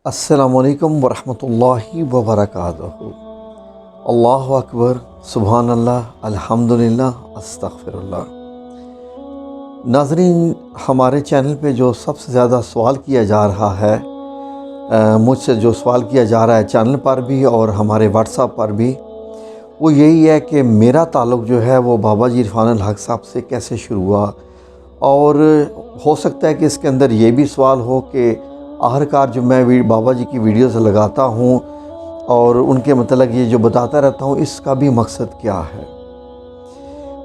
السلام علیکم ورحمۃ اللہ وبرکاتہ۔ اللہ اکبر، سبحان اللہ، الحمدللہ، استغفر اللہ۔ ناظرین، ہمارے چینل پہ جو سب سے زیادہ سوال کیا جا رہا ہے، مجھ سے جو سوال کیا جا رہا ہے چینل پر بھی اور ہمارے واٹس ایپ پر بھی، وہ یہی ہے کہ میرا تعلق جو ہے وہ بابا جی عرفان الحق صاحب سے کیسے شروع ہوا، اور ہو سکتا ہے کہ اس کے اندر یہ بھی سوال ہو کہ آخرکار جو میں بابا جی کی ویڈیوز لگاتا ہوں اور ان کے متعلق یہ جو بتاتا رہتا ہوں، اس کا بھی مقصد کیا ہے۔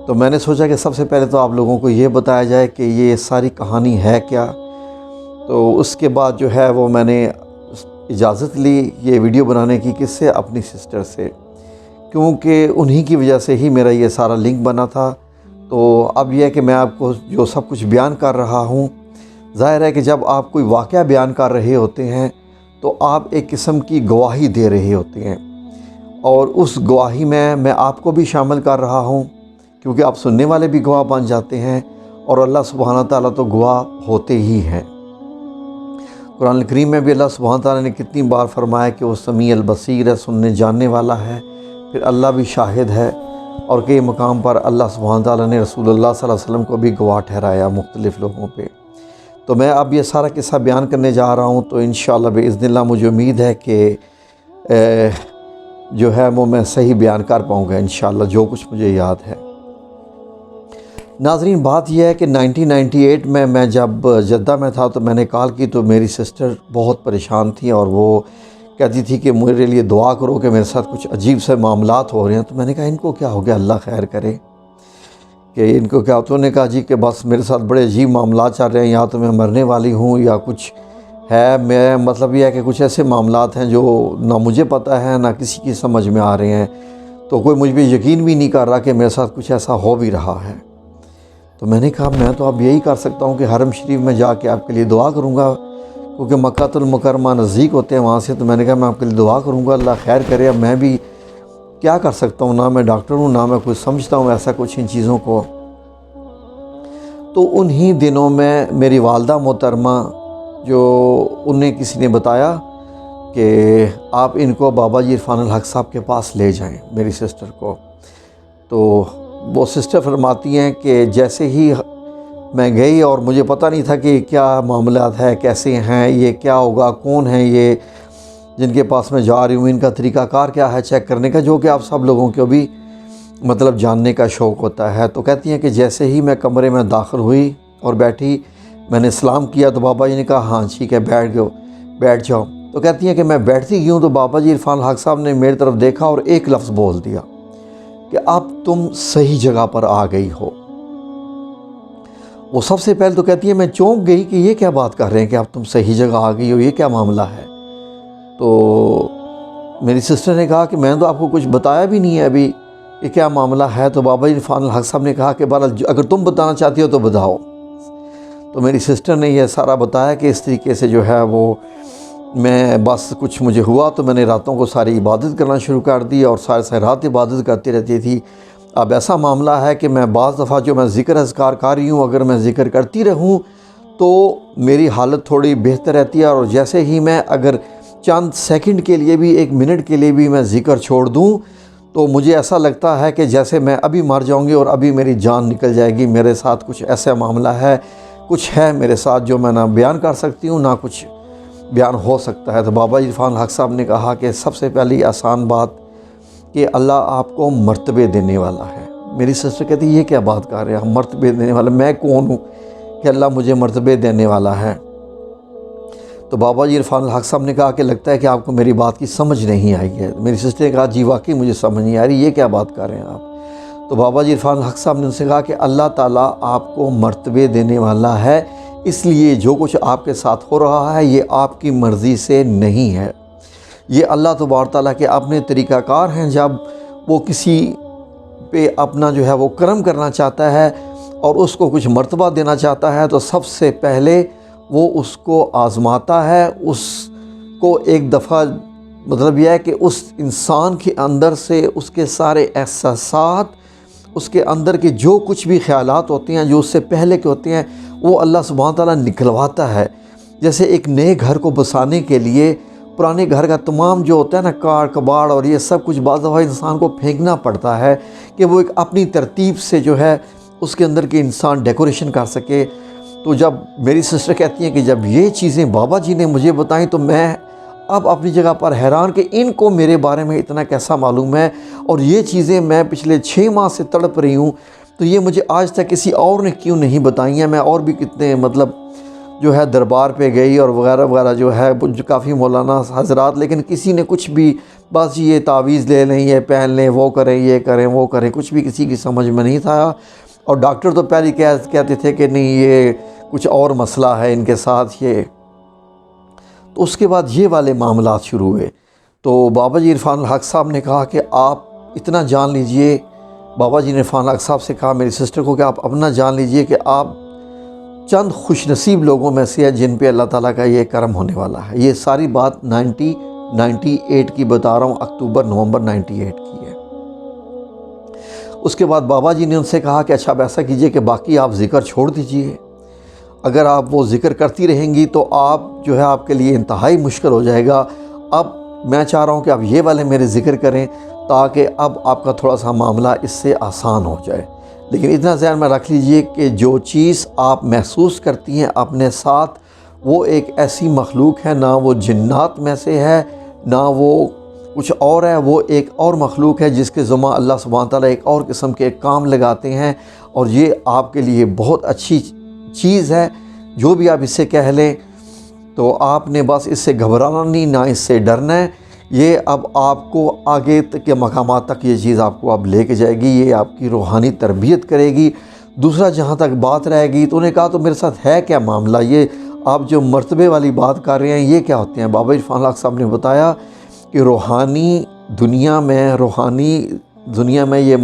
تو میں نے سوچا کہ سب سے پہلے تو آپ لوگوں کو یہ بتایا جائے کہ یہ ساری کہانی ہے کیا۔ تو اس کے بعد جو ہے وہ میں نے اجازت لی یہ ویڈیو بنانے کی، کس سے؟ اپنی سسٹر سے، کیونکہ انہی کی وجہ سے ہی میرا یہ سارا لنک بنا تھا۔ تو اب یہ ہے کہ میں آپ کو جو سب کچھ بیان کر رہا ہوں، ظاہر ہے کہ جب آپ کوئی واقعہ بیان کر رہے ہوتے ہیں تو آپ ایک قسم کی گواہی دے رہے ہوتے ہیں، اور اس گواہی میں آپ کو بھی شامل کر رہا ہوں، کیونکہ آپ سننے والے بھی گواہ بن جاتے ہیں، اور اللہ سبحانہ تعالیٰ تو گواہ ہوتے ہی ہیں۔ قرآن کریم میں بھی اللہ سبحانہ تعالیٰ نے کتنی بار فرمایا کہ وہ سمیع البصیر ہے، سننے جاننے والا ہے، پھر اللہ بھی شاہد ہے، اور کئی مقام پر اللہ سبحانہ تعالیٰ نے رسول اللہ صلی اللہ علیہ وسلم کو بھی گواہ ٹھہرایا مختلف لوگوں پہ۔ تو میں اب یہ سارا قصہ بیان کرنے جا رہا ہوں، تو انشاءاللہ باذن اللہ مجھے امید ہے کہ جو ہے وہ میں صحیح بیان کر پاؤں گا انشاءاللہ، جو کچھ مجھے یاد ہے۔ ناظرین، بات یہ ہے کہ 1998 میں جب جدہ میں تھا تو میں نے کال کی، تو میری سسٹر بہت پریشان تھی اور وہ کہتی تھی کہ میرے لیے دعا کرو کہ میرے ساتھ کچھ عجیب سے معاملات ہو رہے ہیں۔ تو میں نے کہا ان کو کیا ہو گیا، اللہ خیر کرے، کہ ان کو کیا؟ تو انہوں نے کہا جی کہ بس میرے ساتھ بڑے عجیب معاملات چل رہے ہیں، یا تو میں مرنے والی ہوں یا کچھ ہے، میں مطلب یہ ہے کہ کچھ ایسے معاملات ہیں جو نہ مجھے پتہ ہے نہ کسی کی سمجھ میں آ رہے ہیں، تو کوئی مجھ پہ یقین بھی نہیں کر رہا کہ میرے ساتھ کچھ ایسا ہو بھی رہا ہے۔ تو میں نے کہا میں تو اب یہی کر سکتا ہوں کہ حرم شریف میں جا کے آپ کے لیے دعا کروں گا، کیونکہ مکہ المکرمہ نزدیک ہوتے ہیں وہاں سے۔ تو میں نے کہا میں آپ کے لیے دعا کروں گا، اللہ خیر کرے۔ اب میں بھی کیا کر سکتا ہوں، نہ میں ڈاکٹر ہوں نہ میں کچھ سمجھتا ہوں ایسا کچھ ان چیزوں کو۔ تو انہی دنوں میں میری والدہ محترمہ جو انہیں کسی نے بتایا کہ آپ ان کو بابا جی عرفان الحق صاحب کے پاس لے جائیں، میری سسٹر کو۔ تو وہ سسٹر فرماتی ہیں کہ جیسے ہی میں گئی، اور مجھے پتہ نہیں تھا کہ کیا معاملات ہے، کیسے ہیں، یہ کیا ہوگا، کون ہیں یہ جن کے پاس میں جا رہی ہوں، ان کا طریقہ کار کیا ہے چیک کرنے کا، جو کہ آپ سب لوگوں کو بھی مطلب جاننے کا شوق ہوتا ہے۔ تو کہتی ہیں کہ جیسے ہی میں کمرے میں داخل ہوئی اور بیٹھی، میں نے سلام کیا تو بابا جی نے کہا ہاں ٹھیک ہے بیٹھ جاؤ۔ تو کہتی ہیں کہ میں بیٹھتی گئی ہوں تو بابا جی عرفان الحق صاحب نے میری طرف دیکھا اور ایک لفظ بول دیا کہ اب تم صحیح جگہ پر آ گئی ہو۔ وہ سب سے پہلے تو کہتی ہے میں چونک گئی کہ یہ کیا بات کر رہے ہیں کہ اب تم صحیح جگہ آ گئی ہو، یہ کیا معاملہ ہے۔ تو میری سسٹر نے کہا کہ میں تو آپ کو کچھ بتایا بھی نہیں ہے ابھی، یہ کیا معاملہ ہے۔ تو بابا جی عرفان الحق صاحب نے کہا کہ بہرحال اگر تم بتانا چاہتی ہو تو بتاؤ۔ تو میری سسٹر نے یہ سارا بتایا کہ اس طریقے سے جو ہے وہ میں بس کچھ مجھے ہوا تو میں نے راتوں کو ساری عبادت کرنا شروع کر دی، اور ساری رات عبادت کرتی رہتی تھی۔ اب ایسا معاملہ ہے کہ میں بعض دفعہ جو میں ذکر اذکار کر رہی ہوں، اگر میں ذکر کرتی رہوں تو میری حالت تھوڑی بہتر رہتی ہے، اور جیسے ہی میں اگر چند سیکنڈ کے لیے بھی، ایک منٹ کے لیے بھی میں ذکر چھوڑ دوں تو مجھے ایسا لگتا ہے کہ جیسے میں ابھی مر جاؤں گی اور ابھی میری جان نکل جائے گی۔ میرے ساتھ کچھ ایسا معاملہ ہے، کچھ ہے میرے ساتھ جو میں نہ بیان کر سکتی ہوں نہ کچھ بیان ہو سکتا ہے۔ تو بابا جی عرفان الحق صاحب نے کہا کہ سب سے پہلی آسان بات کہ اللہ آپ کو مرتبے دینے والا ہے۔ میری سسٹر کہتی یہ کیا بات کر رہے ہیں، ہم مرتبے دینے والا، میں کون ہوں کہ اللہ مجھے مرتبے دینے والا ہے۔ تو بابا جی عرفان الحق صاحب نے کہا کہ لگتا ہے کہ آپ کو میری بات کی سمجھ نہیں آئی ہے۔ میری سسٹر نے کہا جی واقعی مجھے سمجھ نہیں آ رہی، یہ کیا بات کر رہے ہیں آپ۔ تو بابا جی عرفان الحق صاحب نے ان سے کہا کہ اللہ تعالیٰ آپ کو مرتبے دینے والا ہے، اس لیے جو کچھ آپ کے ساتھ ہو رہا ہے یہ آپ کی مرضی سے نہیں ہے، یہ اللہ تبارک تعالیٰ کے اپنے طریقہ کار ہیں۔ جب وہ کسی پہ اپنا جو ہے وہ کرم کرنا چاہتا ہے اور اس کو کچھ مرتبہ دینا چاہتا ہے تو سب سے پہلے وہ اس کو آزماتا ہے، اس کو ایک دفعہ مطلب یہ ہے کہ اس انسان کے اندر سے اس کے سارے احساسات، اس کے اندر کے جو کچھ بھی خیالات ہوتے ہیں جو اس سے پہلے کے ہوتے ہیں، وہ اللہ سبحانہ تعالیٰ نکلواتا ہے۔ جیسے ایک نئے گھر کو بسانے کے لیے پرانے گھر کا تمام جو ہوتا ہے نا کاٹ کباڑ اور یہ سب کچھ بعض دفعہ انسان کو پھینکنا پڑتا ہے کہ وہ ایک اپنی ترتیب سے جو ہے اس کے اندر کے انسان ڈیکوریشن کر سکے۔ تو جب میری سسٹر کہتی ہیں کہ جب یہ چیزیں بابا جی نے مجھے بتائیں تو میں اب اپنی جگہ پر حیران کہ ان کو میرے بارے میں اتنا کیسا معلوم ہے، اور یہ چیزیں میں پچھلے 6 ماہ سے تڑپ رہی ہوں، تو یہ مجھے آج تک کسی اور نے کیوں نہیں بتائی ہیں۔ میں اور بھی کتنے مطلب جو ہے دربار پہ گئی اور وغیرہ وغیرہ جو ہے کافی مولانا حضرات، لیکن کسی نے کچھ بھی، بس یہ تعویذ لے لیں، یہ پہن لیں، وہ کریں، یہ کریں، وہ کریں، کچھ بھی کسی کی سمجھ میں نہیں تھا۔ اور ڈاکٹر تو پہلے کہتے تھے کہ نہیں یہ کچھ اور مسئلہ ہے ان کے ساتھ یہ۔ تو اس کے بعد یہ والے معاملات شروع ہوئے۔ تو بابا جی عرفان الحق صاحب نے کہا کہ آپ اتنا جان لیجئے، بابا جی نے عرفان الحق صاحب سے کہا میری سسٹر کو کہ آپ اپنا جان لیجئے کہ آپ چند خوش نصیب لوگوں میں سے ہے جن پہ اللہ تعالیٰ کا یہ کرم ہونے والا ہے۔ یہ ساری بات 1998 کی بتا رہا ہوں، اکتوبر نومبر 98 کی ہے۔ اس کے بعد بابا جی نے ان سے کہا کہ اچھا اب ایسا کیجئے کہ باقی آپ ذکر چھوڑ دیجئے، اگر آپ وہ ذکر کرتی رہیں گی تو آپ جو ہے آپ کے لیے انتہائی مشکل ہو جائے گا۔ اب میں چاہ رہا ہوں کہ آپ یہ والے میرے ذکر کریں تاکہ اب آپ کا تھوڑا سا معاملہ اس سے آسان ہو جائے، لیکن اتنا ذہن میں رکھ لیجئے کہ جو چیز آپ محسوس کرتی ہیں اپنے ساتھ وہ ایک ایسی مخلوق ہے، نہ وہ جنات میں سے ہے نہ وہ کچھ اور ہے، وہ ایک اور مخلوق ہے جس کے ذمہ اللہ سبحانہ تعالیٰ ایک اور قسم کے کام لگاتے ہیں، اور یہ آپ کے لیے بہت اچھی چیز ہے۔ جو بھی آپ اس سے کہہ لیں تو آپ نے بس اس سے گھبرانا نہیں، نہ اس سے ڈرنا ہے۔ یہ اب آپ کو آگے تک کے مقامات تک یہ چیز آپ کو اب لے کے جائے گی، یہ آپ کی روحانی تربیت کرے گی۔ دوسرا جہاں تک بات رہے گی تو انہوں نے کہا تو میرے ساتھ ہے کیا معاملہ، یہ آپ جو مرتبے والی بات کر رہے ہیں یہ کیا ہوتے ہیں؟ بابا عرفان الحق صاحب نے بتایا کہ روحانی دنیا میں یہ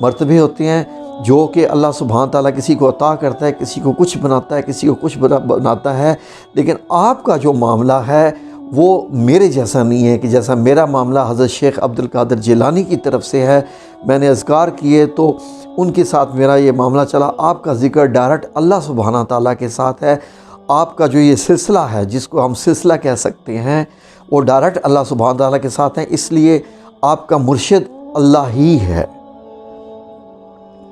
مرتبے ہوتے ہیں جو کہ اللہ سبحانہ تعالیٰ کسی کو عطا کرتا ہے، کسی کو کچھ بناتا ہے، کسی کو کچھ بناتا ہے، لیکن آپ کا جو معاملہ ہے وہ میرے جیسا نہیں ہے کہ جیسا میرا معاملہ حضرت شیخ عبد القادر جیلانی کی طرف سے ہے۔ میں نے اذکار کیے تو ان کے ساتھ میرا یہ معاملہ چلا۔ آپ کا ذکر ڈائریکٹ اللہ سبحانہ تعالیٰ کے ساتھ ہے، آپ کا جو یہ سلسلہ ہے جس کو ہم سلسلہ کہہ سکتے ہیں وہ ڈائریکٹ اللہ سبحانہ تعالیٰ کے ساتھ ہے، اس لیے آپ کا مرشد اللہ ہی ہے۔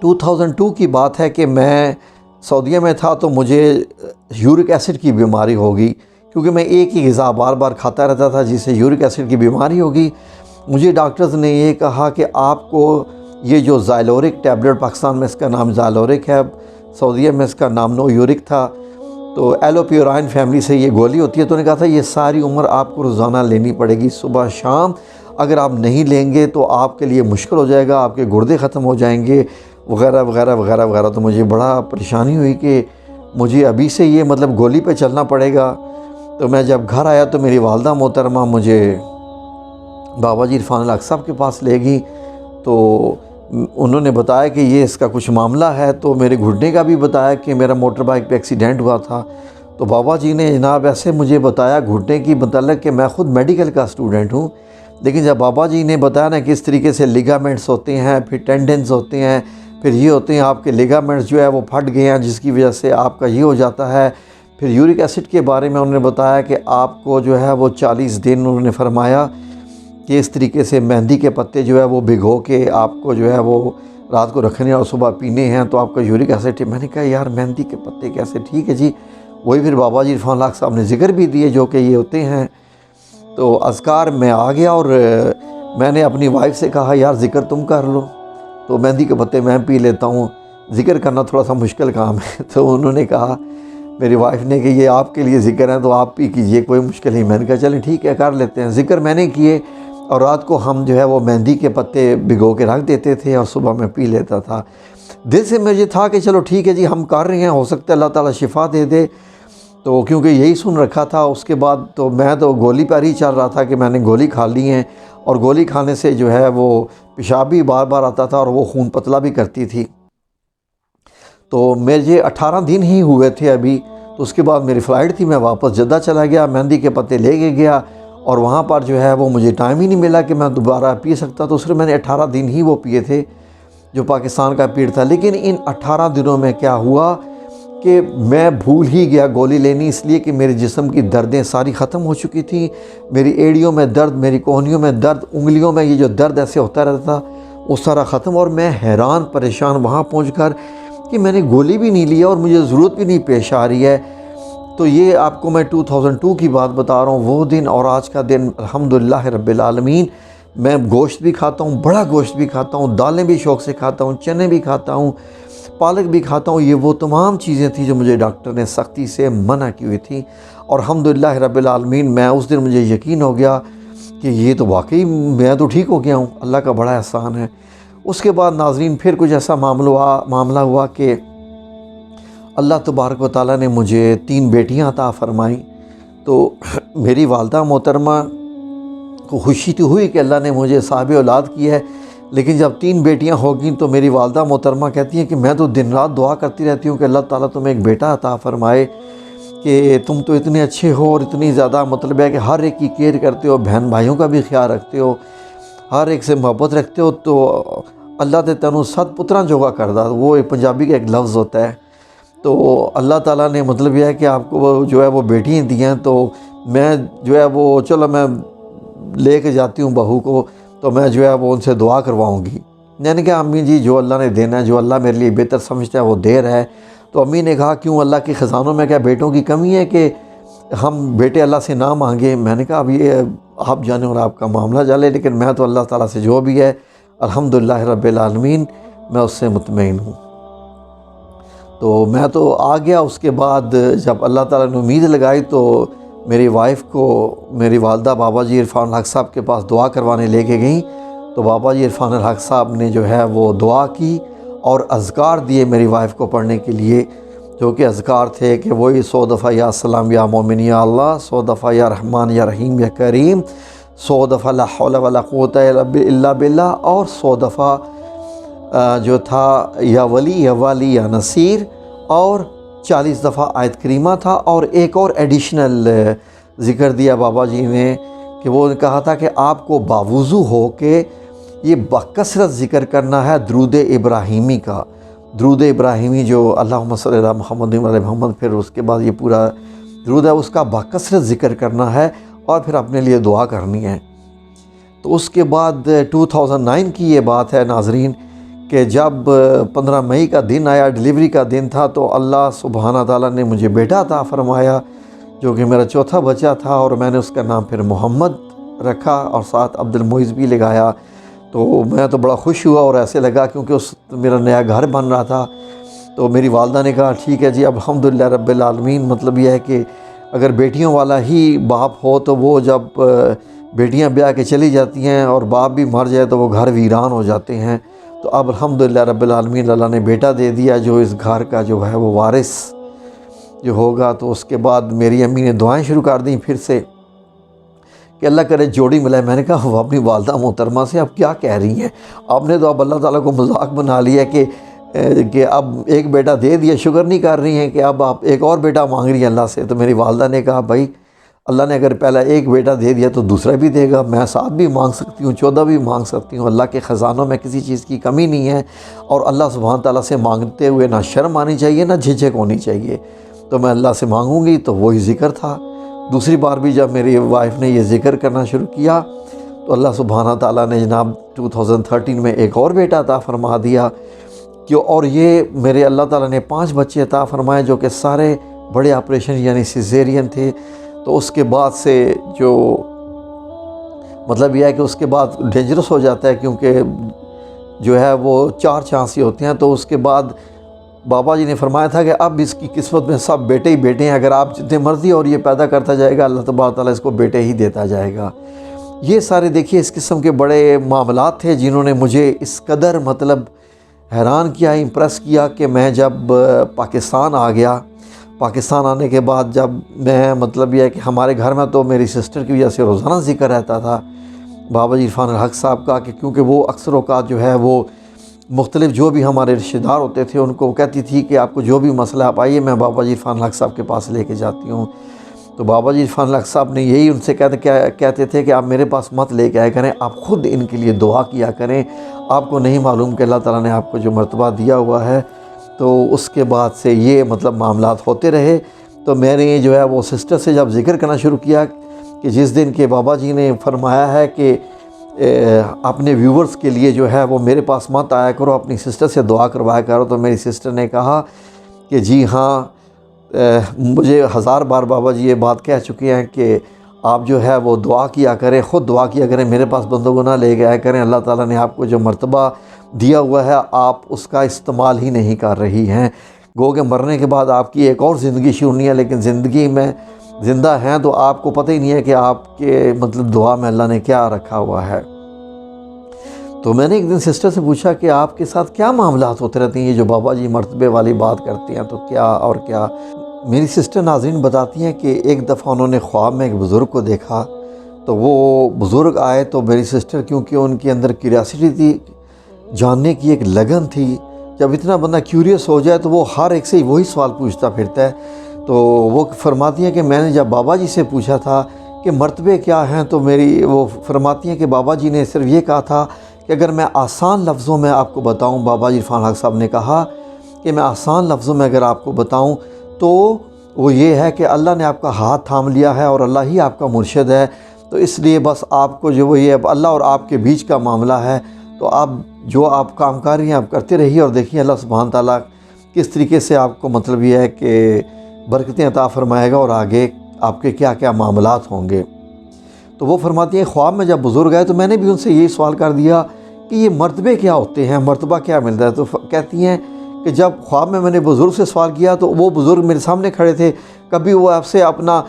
2002 کی بات ہے کہ میں سعودیہ میں تھا تو مجھے یورک ایسڈ کی بیماری ہوگی، کیونکہ میں ایک ہی غذا بار بار کھاتا رہتا تھا جس سے یورک ایسڈ کی بیماری ہوگی۔ مجھے ڈاکٹرز نے یہ کہا کہ آپ کو یہ جو زائلورک ٹیبلٹ، پاکستان میں اس کا نام زائلورک ہے، سعودیہ میں اس کا نام نو یورک تھا، تو ایلوپیورائن فیملی سے یہ گولی ہوتی ہے، تو انہوں نے کہا تھا یہ ساری عمر آپ کو روزانہ لینی پڑے گی، صبح شام۔ اگر آپ نہیں لیں گے تو آپ کے لیے مشکل ہو جائے گا، آپ کے گردے ختم ہو جائیں گے وغیرہ وغیرہ وغیرہ وغیرہ۔ تو مجھے بڑا پریشانی ہوئی کہ مجھے ابھی سے یہ مطلب گولی پہ چلنا پڑے گا۔ تو میں جب گھر آیا تو میری والدہ محترمہ مجھے بابا جی عرفان الحق صاحب کے پاس لے گئی، تو انہوں نے بتایا کہ یہ اس کا کچھ معاملہ ہے، تو میرے گھٹنے کا بھی بتایا کہ میرا موٹر بائک پہ ایکسیڈنٹ ہوا تھا۔ تو بابا جی نے جناب ایسے مجھے بتایا گھٹنے کی متعلق کہ میں خود میڈیکل کا اسٹوڈنٹ ہوں، لیکن جب بابا جی نے بتایا نا کہ اس طریقے سے لیگامنٹس ہوتے ہیں، پھر ٹینڈنز ہوتے ہیں، پھر یہ ہوتے ہیں آپ کے لیگامنٹس جو ہے وہ پھٹ گئے ہیں جس کی وجہ سے آپ کا یہ ہو جاتا ہے۔ پھر یورک ایسڈ کے بارے میں انہوں نے بتایا کہ آپ کو جو ہے وہ 40 دن انہوں نے فرمایا کہ اس طریقے سے مہندی کے پتے جو ہے وہ بھگو کے آپ کو جو ہے وہ رات کو رکھنے اور صبح پینے ہیں تو آپ کا یورک ایسڈ۔ میں نے کہا یار مہندی کے پتے کیسے؟ ٹھیک ہے جی، وہی پھر بابا جی عرفان الحق صاحب نے ذکر بھی دیے جو کہ یہ ہوتے ہیں۔ تو اذکار میں آ گیا اور میں نے اپنی وائف سے کہا یار ذکر تم کر لو، تو مہندی کے پتے میں پی لیتا ہوں، ذکر کرنا تھوڑا سا مشکل کام ہے۔ تو انہوں نے کہا میری وائف نے کہ یہ آپ کے لیے ذکر ہے تو آپ پی کیجئے، کوئی مشکل نہیں۔ میں نے کہا چلیں ٹھیک ہے کر لیتے ہیں۔ ذکر میں نے کیے اور رات کو ہم جو ہے وہ مہندی کے پتے بھگو کے رکھ دیتے تھے اور صبح میں پی لیتا تھا۔ دل سے مجھے تھا کہ چلو ٹھیک ہے جی ہم کر رہے ہیں، ہو سکتا ہے اللہ تعالیٰ شفا دے دے، تو کیونکہ یہی سن رکھا تھا۔ اس کے بعد تو میں تو گولی پر ہی چل رہا تھا کہ میں نے گولی کھا لی ہیں، اور گولی کھانے سے جو ہے وہ پیشاب بھی بار بار آتا تھا اور وہ خون پتلا بھی کرتی تھی۔ تو مجھے 18 دن ہی ہوئے تھے ابھی، تو اس کے بعد میری فلائٹ تھی، میں واپس جدہ چلا گیا، مہندی کے پتے لے کے گیا، اور وہاں پر جو ہے وہ مجھے ٹائم ہی نہیں ملا کہ میں دوبارہ پی سکتا، تو صرف میں نے 18 دن ہی وہ پیے تھے جو پاکستان کا پیڑ تھا۔ لیکن ان 18 دنوں میں کیا ہوا کہ میں بھول ہی گیا گولی لینی، اس لیے کہ میرے جسم کی دردیں ساری ختم ہو چکی تھیں. میری ایڑیوں میں درد، میری کوہنیوں میں درد، انگلیوں میں یہ جو درد ایسے ہوتا رہتا تھا وہ سارا ختم. اور میں حیران پریشان وہاں پہنچ کر کہ میں نے گولی بھی نہیں لیا اور مجھے ضرورت بھی نہیں پیش آ رہی ہے. تو یہ آپ کو میں 2002 کی بات بتا رہا ہوں، وہ دن اور آج کا دن. الحمدللہ رب العالمین. میں گوشت بھی کھاتا ہوں، بڑا گوشت بھی کھاتا ہوں، دالیں بھی شوق سے کھاتا ہوں، چنے بھی کھاتا ہوں، پالک بھی کھاتا ہوں. یہ وہ تمام چیزیں تھیں جو مجھے ڈاکٹر نے سختی سے منع کی ہوئی تھیں. اور الحمدللہ رب العالمین میں اس دن مجھے یقین ہو گیا کہ یہ تو واقعی میں تو ٹھیک ہو گیا ہوں، اللہ کا بڑا احسان ہے. اس کے بعد ناظرین پھر کچھ ایسا معاملہ ہوا کہ اللہ تبارک و تعالیٰ نے مجھے 3 بیٹیاں عطا فرمائیں. تو میری والدہ محترمہ کو خوشی تو ہوئی کہ اللہ نے مجھے صاحب اولاد کی ہے، لیکن جب 3 بیٹیاں ہو گئیں تو میری والدہ محترمہ کہتی ہیں کہ میں تو دن رات دعا کرتی رہتی ہوں کہ اللہ تعالیٰ تمہیں ایک بیٹا عطا فرمائے، کہ تم تو اتنے اچھے ہو اور اتنی زیادہ مطلب ہے کہ ہر ایک کی کیئر کرتے ہو، بہن بھائیوں کا بھی خیال رکھتے ہو، ہر ایک سے محبت رکھتے ہو، تو اللہ تے تینوں 7 پتراں جوگا کردہ. وہ پنجابی کا ایک لفظ ہوتا ہے. تو اللہ تعالیٰ نے مطلب یہ ہے کہ آپ کو جو ہے وہ بیٹیاں دی ہیں. تو میں جو ہے وہ چلو میں لے کے جاتی ہوں بہو کو، تو میں جو ہے وہ ان سے دعا کرواؤں گی. میں نے کہا امی جی جو اللہ نے دینا ہے، جو اللہ میرے لیے بہتر سمجھتا ہے وہ دے رہا ہے. تو امی نے کہا کیوں، اللہ کے خزانوں میں کیا بیٹوں کی کمی ہے کہ ہم بیٹے اللہ سے نہ مانگیں؟ میں نے کہا اب یہ آپ جانے اور آپ کا معاملہ جالے، لیکن میں تو اللہ تعالیٰ سے جو بھی ہے الحمدللہ رب العالمین میں اس سے مطمئن ہوں. تو میں تو آ گیا. اس کے بعد جب اللہ تعالیٰ نے امید لگائی تو میری وائف کو میری والدہ بابا جی عرفان الحق صاحب کے پاس دعا کروانے لے کے گئیں. تو بابا جی عرفان الحق صاحب نے جو ہے وہ دعا کی اور اذکار دیے میری وائف کو پڑھنے کے لیے، جو کہ اذکار تھے کہ وہی 100 دفعہ یا سلام یا مومن یا اللہ، 100 دفعہ یا رحمان یا رحیم یا کریم، 100 دفعہ لا حول ولا قوت الا باللہ، اور 100 دفعہ جو تھا یا ولی یا والی یا نصیر، اور 40 دفعہ آیت کریمہ تھا. اور ایک اور ایڈیشنل ذکر دیا بابا جی نے کہ وہ کہا تھا کہ آپ کو باوضو ہو کے یہ بکثرت ذکر کرنا ہے درود ابراہیمی کا. درود ابراہیمی جو اللہم صلی علی محمد و علی محمد، پھر اس کے بعد یہ پورا درود ہے اس کا بکثرت ذکر کرنا ہے اور پھر اپنے لیے دعا کرنی ہے. تو اس کے بعد 2009 کی یہ بات ہے ناظرین کہ جب 15 مئی کا دن آیا، ڈیلیوری کا دن تھا، تو اللہ سبحانہ تعالیٰ نے مجھے بیٹا عطا فرمایا جو کہ میرا چوتھا بچہ تھا، اور میں نے اس کا نام پھر محمد رکھا اور ساتھ عبد المعز بھی لگایا. تو میں تو بڑا خوش ہوا اور ایسے لگا کیونکہ میرا نیا گھر بن رہا تھا. تو میری والدہ نے کہا ٹھیک ہے جی اب الحمدللہ رب العالمین. مطلب یہ ہے کہ اگر بیٹیوں والا ہی باپ ہو تو وہ جب بیٹیاں بیاہ کے چلی جاتی ہیں اور باپ بھی مر جائے تو وہ گھر ویران ہو جاتے ہیں. تو اب الحمدللہ رب العالمین اللہ نے بیٹا دے دیا جو اس گھر کا جو ہے وہ وارث جو ہوگا. تو اس کے بعد میری امی نے دعائیں شروع کر دیں پھر سے کہ اللہ کرے جوڑی ملائے. میں نے کہا وہ اپنی والدہ محترمہ سے اب کیا کہہ رہی ہیں؟ آپ نے تو اب اللہ تعالیٰ کو مذاق بنا لیا کہ اب ایک بیٹا دے دیا، شکر نہیں کر رہی ہیں کہ اب آپ ایک اور بیٹا مانگ رہی ہیں اللہ سے. تو میری والدہ نے کہا بھائی اللہ نے اگر پہلا ایک بیٹا دے دیا تو دوسرا بھی دے گا. میں 7 بھی مانگ سکتی ہوں، 14 بھی مانگ سکتی ہوں. اللہ کے خزانوں میں کسی چیز کی کمی نہیں ہے، اور اللہ سبحانہ تعالیٰ سے مانگتے ہوئے نہ شرم آنی چاہیے نہ جھجک ہونی چاہیے. تو میں اللہ سے مانگوں گی. تو وہی ذکر تھا. دوسری بار بھی جب میری وائف نے یہ ذکر کرنا شروع کیا تو اللہ سبحانہ تعالیٰ نے جناب 2013 میں ایک اور بیٹا عطا فرما دیا. اور یہ میرے اللہ تعالیٰ نے 5 بچے عطا فرمائے جو کہ سارے بڑے آپریشن یعنی سیزیرین تھے. تو اس کے بعد سے جو مطلب یہ ہے کہ اس کے بعد ڈینجرس ہو جاتا ہے کیونکہ جو ہے وہ 4 چانس ہی ہوتے ہیں. تو اس کے بعد بابا جی نے فرمایا تھا کہ اب اس کی قسمت میں سب بیٹے ہی بیٹے ہیں، اگر آپ جتنے مرضی اور یہ پیدا کرتا جائے گا اللہ تبارک تعالیٰ اس کو بیٹے ہی دیتا جائے گا. یہ سارے دیکھیے اس قسم کے بڑے معاملات تھے جنہوں نے مجھے اس قدر مطلب حیران کیا، امپریس کیا کہ میں جب پاکستان آ گیا، پاکستان آنے کے بعد جب میں مطلب یہ ہے کہ ہمارے گھر میں تو میری سسٹر کی وجہ سے روزانہ ذکر رہتا تھا بابا جی عرفان الحق صاحب کا، کہ کیونکہ وہ اکثر اوقات جو ہے وہ مختلف جو بھی ہمارے رشتہ دار ہوتے تھے ان کو کہتی تھی کہ آپ کو جو بھی مسئلہ آپ آئیے میں بابا جی عرفان الحق صاحب کے پاس لے کے جاتی ہوں. تو بابا جی عرفان الحق صاحب نے یہی ان سے کہتے تھے کہ آپ میرے پاس مت لے کے آئے کریں، آپ خود ان کے لیے دعا کیا کریں. آپ کو نہیں معلوم کہ اللہ تعالیٰ نے آپ کو جو مرتبہ دیا ہوا ہے تو اس کے بعد سے یہ مطلب معاملات ہوتے رہے۔ تو میں نے جو ہے وہ سسٹر سے جب ذکر کرنا شروع کیا کہ جس دن کے بابا جی نے فرمایا ہے کہ اپنے ویورز کے لیے جو ہے وہ میرے پاس مت آیا کرو، اپنی سسٹر سے دعا کروایا کرو، تو میری سسٹر نے کہا کہ جی ہاں، مجھے 1000 بار بابا جی یہ بات کہہ چکے ہیں کہ آپ جو ہے وہ دعا کیا کریں، خود دعا کیا کریں، میرے پاس بندوں کو نہ لے گیا کریں، اللہ تعالیٰ نے آپ کو جو مرتبہ دیا ہوا ہے آپ اس کا استعمال ہی نہیں کر رہی ہیں۔ گو کہ مرنے کے بعد آپ کی ایک اور زندگی شروع نہیں ہے، لیکن زندگی میں زندہ ہیں تو آپ کو پتہ ہی نہیں ہے کہ آپ کے مطلب دعا میں اللہ نے کیا رکھا ہوا ہے۔ تو میں نے ایک دن سسٹر سے پوچھا کہ آپ کے ساتھ کیا معاملات ہوتے رہتے ہیں، یہ جو بابا جی مرتبے والی بات کرتے ہیں تو کیا اور کیا؟ میری سسٹر ناظرین بتاتی ہیں کہ ایک دفعہ انہوں نے خواب میں ایک بزرگ کو دیکھا، تو وہ بزرگ آئے تو میری سسٹر، کیونکہ ان کے اندر کیوریاسٹی تھی، جاننے کی ایک لگن تھی، جب اتنا بندہ کیوریس ہو جائے تو وہ ہر ایک سے وہی سوال پوچھتا پھرتا ہے۔ تو وہ فرماتی ہیں کہ میں نے جب بابا جی سے پوچھا تھا کہ مرتبے کیا ہیں، تو وہ فرماتی ہیں کہ بابا جی نے صرف یہ کہا تھا کہ اگر میں آسان لفظوں میں آپ کو بتاؤں، بابا جی عرفان حق صاحب نے کہا کہ میں آسان لفظوں میں اگر آپ کو بتاؤں تو وہ یہ ہے کہ اللہ نے آپ کا ہاتھ تھام لیا ہے اور اللہ ہی آپ کا مرشد ہے، تو اس لیے بس آپ کو جو وہ یہ اللہ اور آپ کے بیچ کا معاملہ ہے، تو آپ جو آپ کام کر رہی ہیں آپ کرتے رہیے اور دیکھیے اللہ سبحانہ تعالیٰ کس طریقے سے آپ کو مطلب یہ ہے کہ برکتیں عطا فرمائے گا اور آگے آپ کے کیا کیا معاملات ہوں گے۔ تو وہ فرماتی ہیں خواب میں جب بزرگ آئے تو میں نے بھی ان سے یہی سوال کر دیا کہ یہ مرتبے کیا ہوتے ہیں، مرتبہ کیا ملتا ہے؟ تو کہتی ہیں کہ جب خواب میں نے بزرگ سے سوال کیا تو وہ بزرگ میرے سامنے کھڑے تھے، کبھی وہ آپ سے اپنا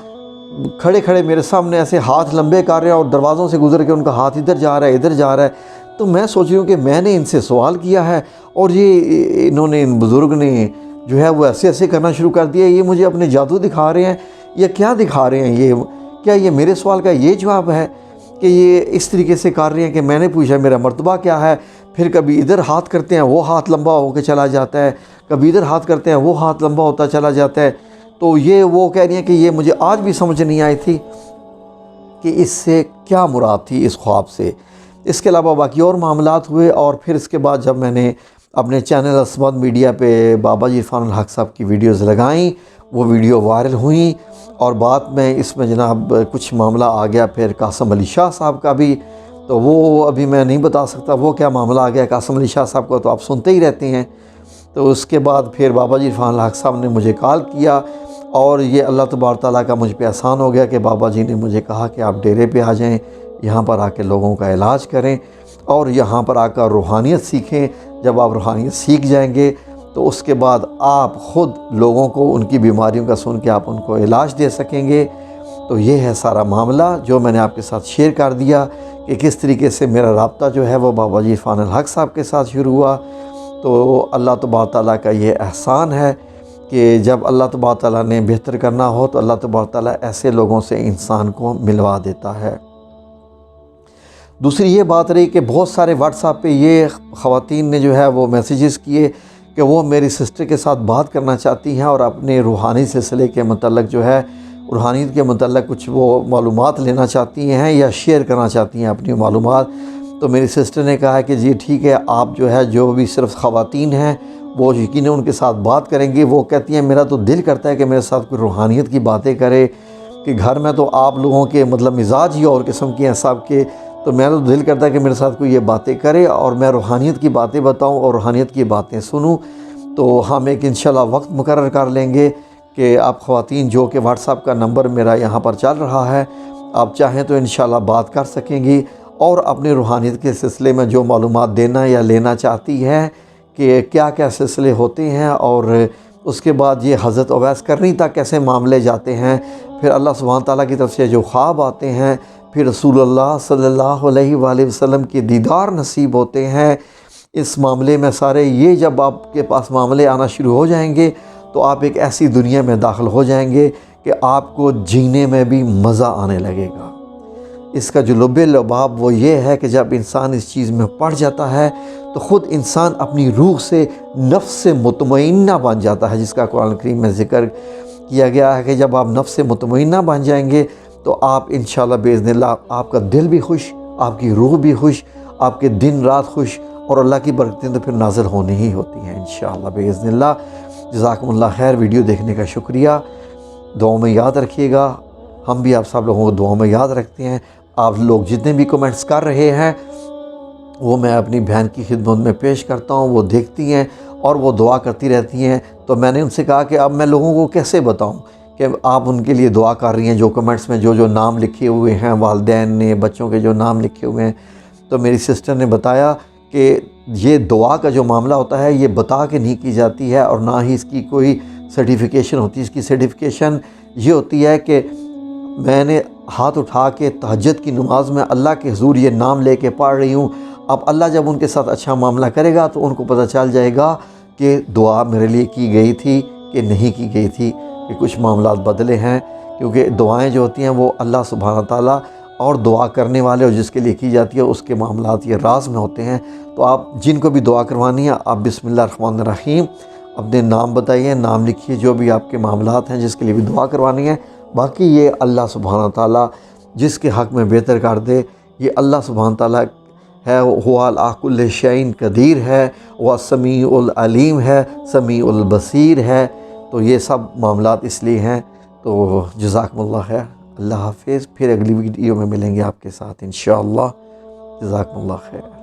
کھڑے کھڑے میرے سامنے ایسے ہاتھ لمبے کر رہے ہیں اور دروازوں سے گزر کے ان کا ہاتھ ادھر جا رہا ہے ادھر جا رہا ہے۔ تو میں سوچ رہی ہوں کہ میں نے ان سے سوال کیا ہے اور یہ انہوں نے ان بزرگ نے جو ہے وہ ایسے ایسے کرنا شروع کر دیا، یہ مجھے اپنے جادو دکھا رہے ہیں یا کیا دکھا رہے ہیں؟ کیا یہ میرے سوال کا یہ جواب ہے کہ یہ اس طریقے سے کر رہے ہیں کہ میں نے پوچھا میرا مرتبہ کیا ہے، پھر کبھی ادھر ہاتھ کرتے ہیں وہ ہاتھ لمبا ہو کے چلا جاتا ہے، کبھی ادھر ہاتھ کرتے ہیں وہ ہاتھ لمبا ہوتا چلا جاتا ہے۔ تو یہ وہ کہہ رہی ہیں کہ یہ مجھے آج بھی سمجھ نہیں آئی تھی کہ اس سے کیا مراد تھی اس خواب سے۔ اس کے علاوہ باقی اور معاملات ہوئے، اور پھر اس کے بعد جب میں نے اپنے چینل عصمت میڈیا پہ بابا جی عرفان الحق صاحب کی ویڈیوز لگائیں، وہ ویڈیو وائرل ہوئیں، اور بعد میں اس میں جناب کچھ معاملہ آ گیا پھر قاسم علی شاہ صاحب کا بھی، تو وہ ابھی میں نہیں بتا سکتا وہ کیا معاملہ آ گیا قاسم علی شاہ صاحب کو، تو آپ سنتے ہی رہتے ہیں۔ تو اس کے بعد پھر بابا جی عرفان الحق صاحب نے مجھے کال کیا، اور یہ اللہ تبارک تعالیٰ کا مجھ پہ احسان ہو گیا کہ بابا جی نے مجھے کہا کہ آپ ڈیرے پہ آ جائیں، یہاں پر آ کے لوگوں کا علاج کریں اور یہاں پر آ کر روحانیت سیکھیں۔ جب آپ روحانیت سیکھ جائیں گے تو اس کے بعد آپ خود لوگوں کو ان کی بیماریوں کا سن کے آپ ان کو علاج دے سکیں گے۔ تو یہ ہے سارا معاملہ جو میں نے آپ کے ساتھ شیئر کر دیا کہ کس طریقے سے میرا رابطہ جو ہے وہ بابا جی عرفان الحق صاحب کے ساتھ شروع ہوا۔ تو اللہ تبارک تعالیٰ کا یہ احسان ہے کہ جب اللہ تبارک تعالیٰ نے بہتر کرنا ہو تو اللہ تبارک تعالیٰ ایسے لوگوں سے انسان کو ملوا دیتا ہے۔ دوسری یہ بات رہی کہ بہت سارے واٹس ایپ پہ یہ خواتین نے جو ہے وہ میسیجز کیے کہ وہ میری سسٹر کے ساتھ بات کرنا چاہتی ہیں اور اپنے روحانی سلسلے کے متعلق جو ہے روحانیت کے متعلق کچھ وہ معلومات لینا چاہتی ہیں یا شیئر کرنا چاہتی ہیں اپنی معلومات۔ تو میری سسٹر نے کہا کہ جی ٹھیک ہے، آپ جو ہے جو بھی صرف خواتین ہیں وہ یقیناً ان کے ساتھ بات کریں گی۔ وہ کہتی ہیں میرا تو دل کرتا ہے کہ میرے ساتھ کوئی روحانیت کی باتیں کرے، کہ گھر میں تو آپ لوگوں کے مطلب مزاج ہی اور قسم کے ہیں سب کے، تو میرا تو دل کرتا ہے کہ میرے ساتھ کوئی یہ باتیں کرے اور میں روحانیت کی باتیں بتاؤں اور روحانیت کی باتیں سنوں۔ تو ہم ایک انشاءاللہ وقت مقرر کر لیں گے کہ آپ خواتین جو کہ واٹس ایپ کا نمبر میرا یہاں پر چل رہا ہے، آپ چاہیں تو انشاءاللہ بات کر سکیں گی اور اپنی روحانیت کے سلسلے میں جو معلومات دینا یا لینا چاہتی ہے کہ کیا کیا سلسلے ہوتے ہیں، اور اس کے بعد یہ حضرت اویس کرنی تک کیسے معاملے جاتے ہیں، پھر اللہ سبحانہ تعالیٰ کی طرف سے جو خواب آتے ہیں، پھر رسول اللہ صلی اللہ علیہ وآلہ وسلم کی دیدار نصیب ہوتے ہیں، اس معاملے میں سارے یہ جب آپ کے پاس معاملے آنا شروع ہو جائیں گے تو آپ ایک ایسی دنیا میں داخل ہو جائیں گے کہ آپ کو جینے میں بھی مزہ آنے لگے گا۔ اس کا جو لب لباب وہ یہ ہے کہ جب انسان اس چیز میں پڑ جاتا ہے تو خود انسان اپنی روح سے نفس مطمئنہ بن جاتا ہے، جس کا قرآن کریم میں ذکر کیا گیا ہے کہ جب آپ نفس مطمئنہ بن جائیں گے تو آپ انشاءاللہ باذن اللہ آپ کا دل بھی خوش، آپ کی روح بھی خوش، آپ کے دن رات خوش، اور اللہ کی برکتیں تو پھر نازل ہونے ہی ہوتی ہیں انشاءاللہ باذن اللہ۔ جزاکم اللہ خیر، ویڈیو دیکھنے کا شکریہ، دعاؤں میں یاد رکھیے گا، ہم بھی آپ سب لوگوں کو دعاؤں میں یاد رکھتے ہیں۔ آپ لوگ جتنے بھی کمنٹس کر رہے ہیں وہ میں اپنی بہن کی خدمت میں پیش کرتا ہوں، وہ دیکھتی ہیں اور وہ دعا کرتی رہتی ہیں۔ تو میں نے ان سے کہا کہ اب میں لوگوں کو کیسے بتاؤں کہ آپ ان کے لیے دعا کر رہی ہیں، جو کمنٹس میں جو نام لکھے ہوئے ہیں والدین نے، بچوں کے جو نام لکھے ہوئے ہیں۔ تو میری سسٹر نے بتایا کہ یہ دعا کا جو معاملہ ہوتا ہے یہ بتا کے نہیں کی جاتی ہے، اور نہ ہی اس کی کوئی سرٹیفیکیشن ہوتی ہے۔ اس کی سرٹیفیکیشن یہ ہوتی ہے کہ میں نے ہاتھ اٹھا کے تہجد کی نماز میں اللہ کے حضور یہ نام لے کے پڑھ رہی ہوں۔ اب اللہ جب ان کے ساتھ اچھا معاملہ کرے گا تو ان کو پتہ چل جائے گا کہ دعا میرے لیے کی گئی تھی کہ نہیں کی گئی تھی، کہ کچھ معاملات بدلے ہیں، کیونکہ دعائیں جو ہوتی ہیں وہ اللہ سبحانہ تعالیٰ اور دعا کرنے والے اور جس کے لیے کی جاتی ہے اس کے معاملات یہ راز میں ہوتے ہیں۔ تو آپ جن کو بھی دعا کروانی ہے آپ بسم اللہ الرحمن الرحیم اپنے نام بتائیے، نام لکھیے جو بھی آپ کے معاملات ہیں جس کے لیے بھی دعا کروانی ہے۔ باقی یہ اللہ سبحانہ تعالیٰ جس کے حق میں بہتر کر دے، یہ اللہ سبحانہ تعالیٰ ہے، وہ علی کل شیء قدیر ہے، وہ سمیع العلیم ہے، سمیع البصیر ہے۔ تو یہ سب معاملات اس لیے ہیں۔ تو جزاکم اللہ خیر، اللہ حافظ، پھر اگلی ویڈیو میں ملیں گے آپ کے ساتھ انشاءاللہ۔ جزاکم اللہ خیر۔